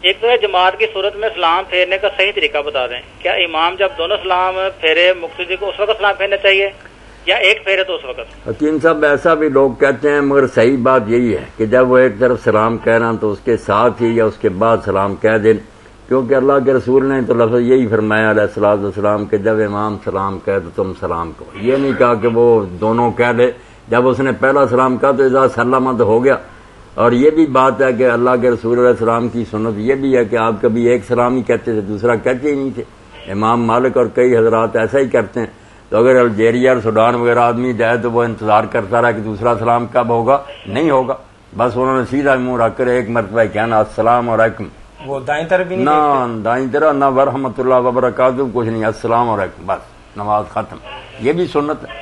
ایک تو ہے جماعت کی صورت میں سلام پھیرنے کا صحیح طریقہ بتا دیں. کیا امام جب دونوں سلام پھیرے مقتدی کو اس وقت سلام پھیرنا چاہیے یا ایک پھیرے تو اس وقت؟ حکیم صاحب ایسا بھی لوگ کہتے ہیں، مگر صحیح بات یہی ہے کہ جب وہ ایک طرف سلام کہہ رہا تو اس کے ساتھ ہی یا اس کے بعد سلام کہہ دیں، کیونکہ اللہ کے رسول نے تو لفظ یہی فرمایا علیہ الصلوۃ والسلام کہ جب امام سلام کہے تو تم سلام کہو. یہ نہیں کہا کہ وہ دونوں کہہ لے. جب اس نے پہلا سلام کہا تو اذا سلم تو ہو گیا. اور یہ بھی بات ہے کہ اللہ کے رسول علیہ السلام کی سنت یہ بھی ہے کہ آپ کبھی ایک سلام ہی کہتے تھے، دوسرا کہتے ہی نہیں تھے. امام مالک اور کئی حضرات ایسا ہی کرتے ہیں. تو اگر الجیریا اور سوڈان وغیرہ آدمی جائے تو وہ انتظار کرتا رہا کہ دوسرا سلام کب ہوگا، نہیں ہوگا. بس انہوں نے سیدھا منہ رکھ کر ایک مرتبہ کہنا السلام علیکم. وہ دائیں طرف بھی نہ دائیں طرف نہ ورحمۃ اللہ وبرکاتہ، کچھ نہیں، السلام علیکم، بس نماز ختم. یہ بھی سنت ہے.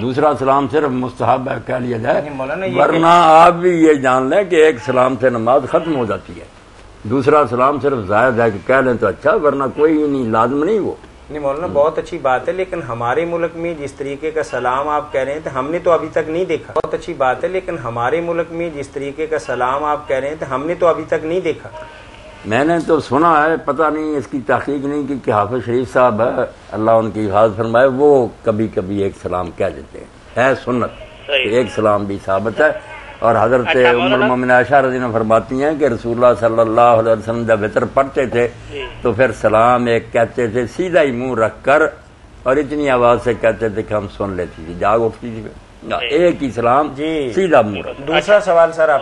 دوسرا سلام صرف مستحب ہے، کہہ لیا جائے، ورنہ آپ بھی یہ جان لیں کہ ایک سلام سے نماز ختم ہو جاتی ہے. دوسرا سلام صرف زائد ہے کہ کہہ لیں تو اچھا، ورنہ کوئی نہیں، لازم نہیں. وہ نہیں مولانا بہت اچھی بات ہے، لیکن ہمارے ملک میں جس طریقے کا سلام آپ کہہ رہے ہیں تو ہم نے تو ابھی تک نہیں دیکھا. بہت اچھی بات ہے، لیکن ہمارے ملک میں جس طریقے کا سلام آپ کہہ رہے ہیں تو ہم نے تو ابھی تک نہیں دیکھا. میں نے تو سنا ہے، پتہ نہیں اس کی تحقیق نہیں کی کہ حافظ شریف صاحب ہے اللہ ان کی حفاظت فرمائے، وہ کبھی کبھی ایک سلام کہہ دیتے ہیں. ہے سنت، ایک سلام بھی ثابت ہے. اور حضرت ام المومنین عائشہ رضی اللہ عنہا فرماتی ہیں کہ رسول اللہ صلی اللہ علیہ وسلم جب وطر پڑھتے تھے تو پھر سلام ایک کہتے تھے سیدھا ہی منہ رکھ کر، اور اتنی آواز سے کہتے تھے کہ ہم سن لیتی تھی، جاگ اٹھتی تھی. ایک ہی سلام سیدھا منہ رکھ. دوسرا سوال سر آپ